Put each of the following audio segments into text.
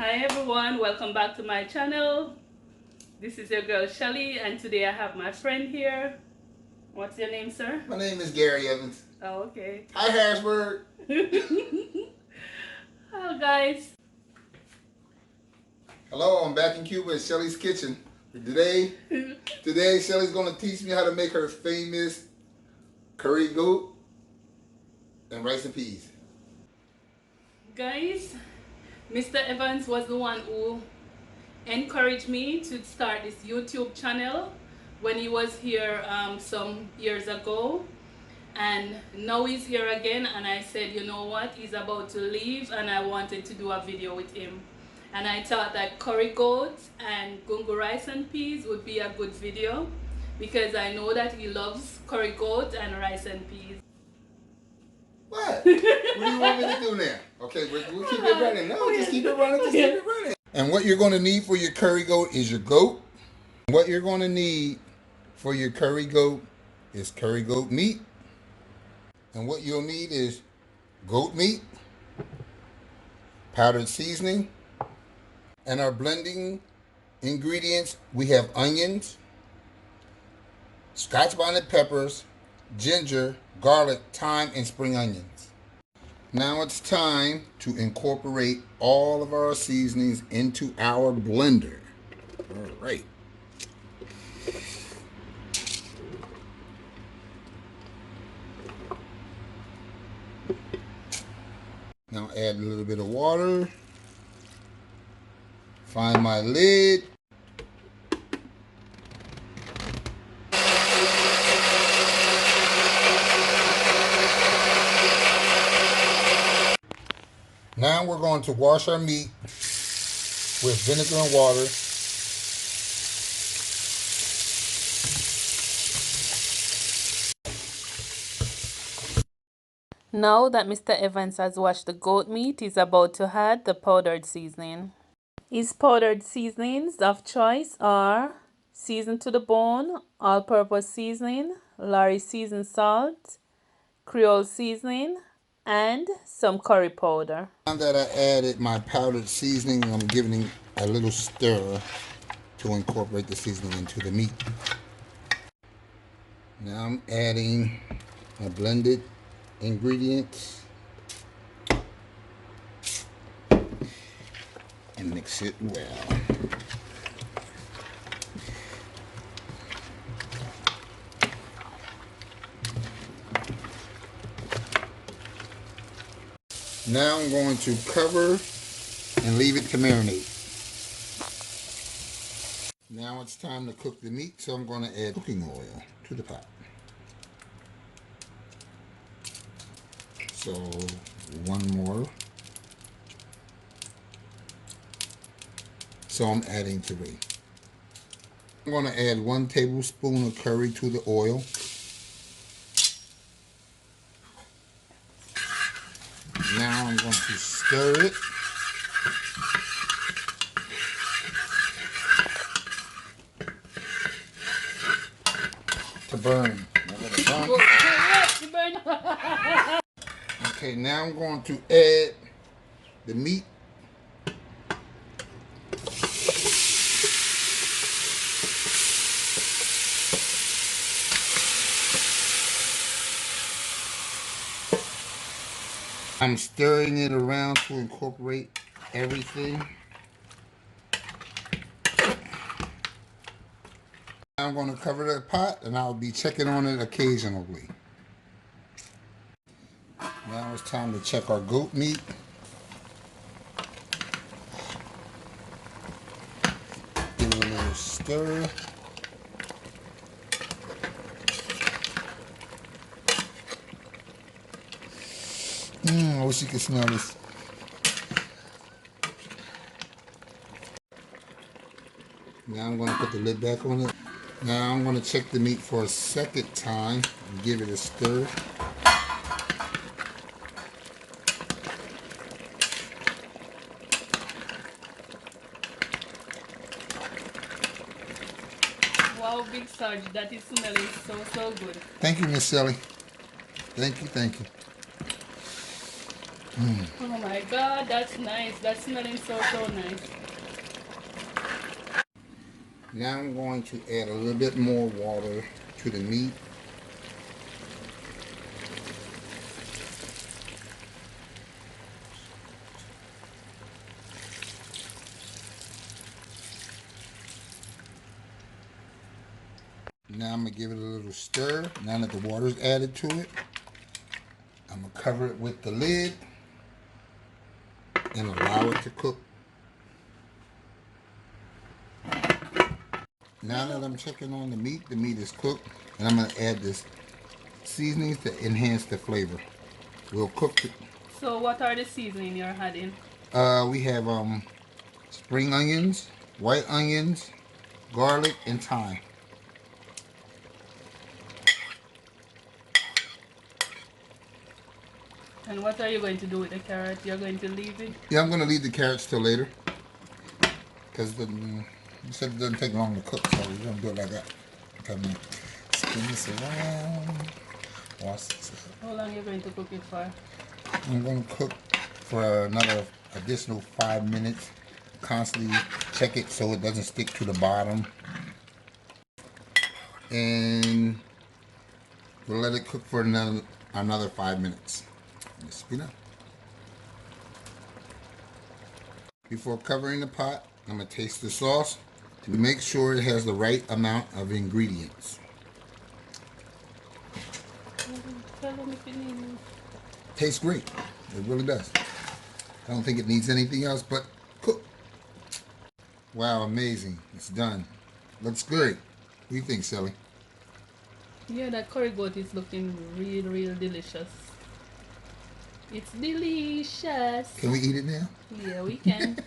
Hi everyone, welcome back to my channel. This is your girl Shelly, and today I have my friend here. What's your name, sir? My name is Gary Evans. Oh, okay. Hi, Harrisburg. Hello guys. Hello, I'm back in Cuba at Shelly's Kitchen. Today Shelly's going to teach me how to make her famous curry goat and rice and peas. Guys, Mr. Evans was the one who encouraged me to start this YouTube channel when he was here some years ago, and now he's here again, and I said, you know what, he's about to leave and I wanted to do a video with him, and I thought that curry goat and gungo rice and peas would be a good video because I know that he loves curry goat and rice and peas. What? What do you want me to do now? Okay, we'll keep it running. No, just keep it running, just keep it running. And what you're going to need for your curry goat is your goat. What you're going to need for your curry goat is curry goat meat. And what you'll need is goat meat, powdered seasoning, and our blending ingredients, we have onions, Scotch bonnet peppers, ginger, garlic, thyme, and spring onions. Now it's time to incorporate all of our seasonings into our blender. All right. Now add a little bit of water. Find my lid. Now we're going to wash our meat with vinegar and water. Now that Mr. Evans has washed the goat meat, he's about to add the powdered seasoning. His powdered seasonings of choice are seasoned to the bone, all-purpose seasoning, lawrys seasoned salt, Creole Seasoning, and some curry powder. Now that I added my powdered seasoning, I'm giving it a little stir to incorporate the seasoning into the meat. Now I'm adding my blended ingredients and mix it well. Now I'm going to cover and leave it to marinate. Now it's time to cook the meat, so I'm going to add cooking oil to the pot. So one more. So I'm adding 3. I'm going to add 1 tablespoon of curry to the oil. Now I'm going to stir it. To burn. Okay, now I'm going to add the meat. I'm stirring it around to incorporate everything. Now I'm going to cover the pot and I'll be checking on it occasionally. Now it's time to check our goat meat. Give it a little stir. I wish you could smell this. Now I'm going to put the lid back on it. Now I'm going to check the meat for a second time and give it a stir. Wow, Big Sarg, that is smelling so good. Thank you, Miss Shelly. Thank you, thank you. Oh my God, that's nice. That's smelling so nice. Now I'm going to add a little bit more water to the meat. Now I'm going to give it a little stir. Now that the water's added to it, I'm going to cover it with the lid and allow it to cook. Now that I'm checking on the meat is cooked, and I'm going to add this seasonings to enhance the flavor. We'll cook it. So what are the seasoning you're adding? We have spring onions, white onions, garlic, and thyme. And what are you going to do with the carrot? You're going to leave it? Yeah, I'm going to leave the carrots till later. Because you said it doesn't take long to cook, so we're going to do it like that. Come in. Spin this around. Wash this up. How long are you going to cook it for? I'm going to cook for another additional 5 minutes. Constantly check it so it doesn't stick to the bottom. And we'll let it cook for another 5 minutes. Spin up. Before covering the pot, I'm going to taste the sauce to make sure it has the right amount of ingredients. Tastes great. It really does. I don't think it needs anything else but cook. Wow, amazing. It's done. Looks great. What do you think, Shelly? Yeah, that curry goat is looking real delicious. It's delicious. Can we eat it now? Yeah, we can.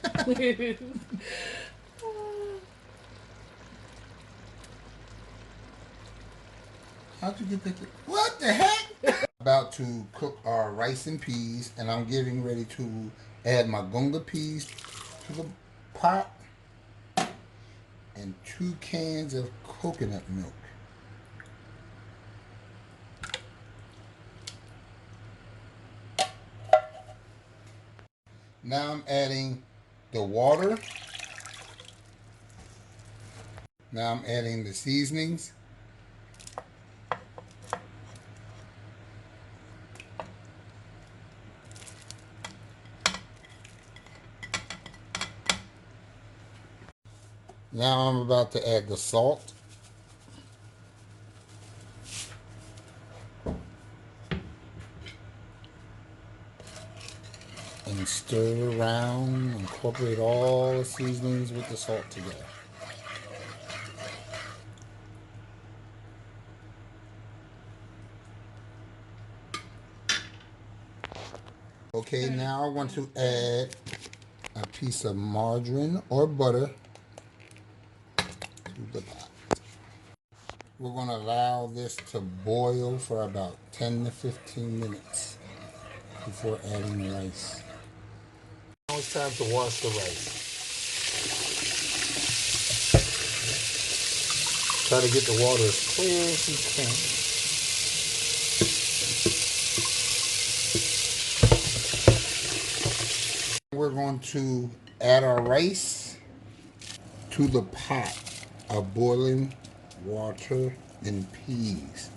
How'd you get that? What the heck? About to cook our rice and peas, and I'm getting ready to add my gungo peas to the pot and 2 cans of coconut milk. Now I'm adding the water. Now I'm adding the seasonings. Now I'm about to add the salt. And stir around, incorporate all the seasonings with the salt together. Okay, now I want to add a piece of margarine or butter to the pot. We're going to allow this to boil for about 10 to 15 minutes before adding the rice. Now it's time to wash the rice. Try to get the water as clear as you can. We're going to add our rice to the pot of boiling water and peas.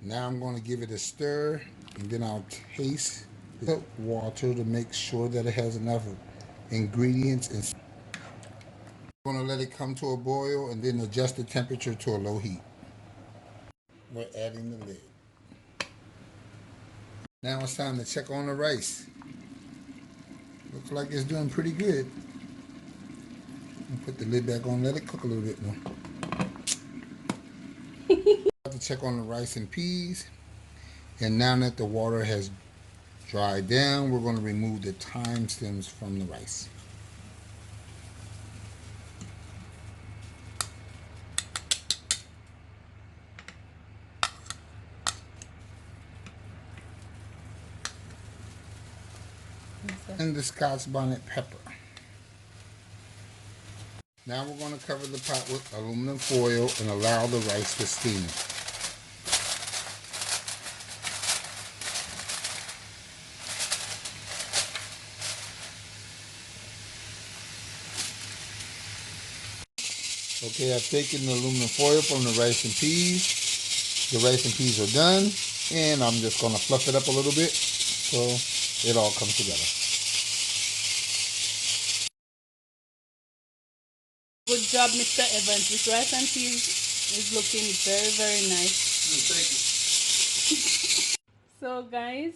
Now I'm going to give it a stir, and then I'll taste the water to make sure that it has enough ingredients. And I'm going to let it come to a boil and then adjust the temperature to a low heat. We're adding the lid. Now it's time to check on the rice. Looks like it's doing pretty good. Put the lid back on, let it cook a little bit more. To check on the rice and peas. And now that the water has dried down, we're going to remove the thyme stems from the rice. And the Scotch bonnet pepper. Now we're going to cover the pot with aluminum foil and allow the rice to steam. Okay, I've taken the aluminum foil from the rice and peas. The rice and peas are done, and I'm just going to fluff it up a little bit so it all comes together. Good job, Mr. Evans. This rice and peas is looking very, very nice. Thank you. So guys,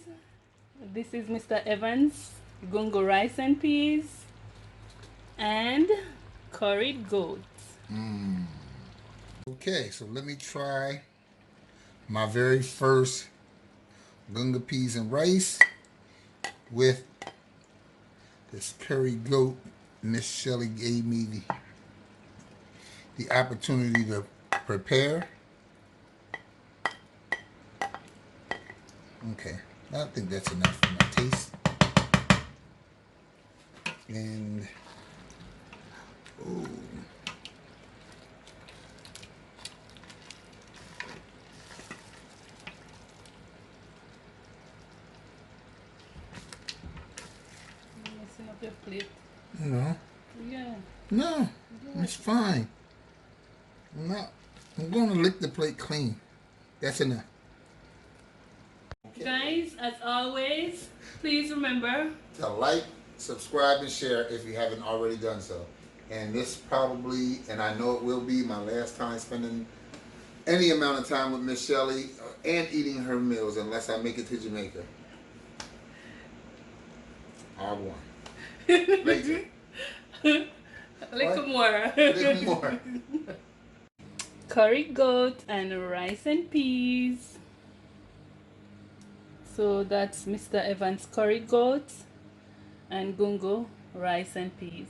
this is Mr. Evans gungo rice and peas and curried goat. Okay, so let me try my very first gungo peas and rice with this curried goat. Miss Shelly gave me the opportunity to prepare. Okay, I think that's enough for my taste. And oh, Messing up your plate. no, Yeah. no, it's fine. I'm going to lick the plate clean. That's enough. Okay. Guys, as always, please remember To like, subscribe, and share if you haven't already done so. And this probably, and I know it will be, my last time spending any amount of time with Miss Shelly and eating her meals, unless I make it to Jamaica. I won. Later. little more. Little more. Curried goat and rice and peas. So that's Mr. Evans curried goat and gungo rice and peas.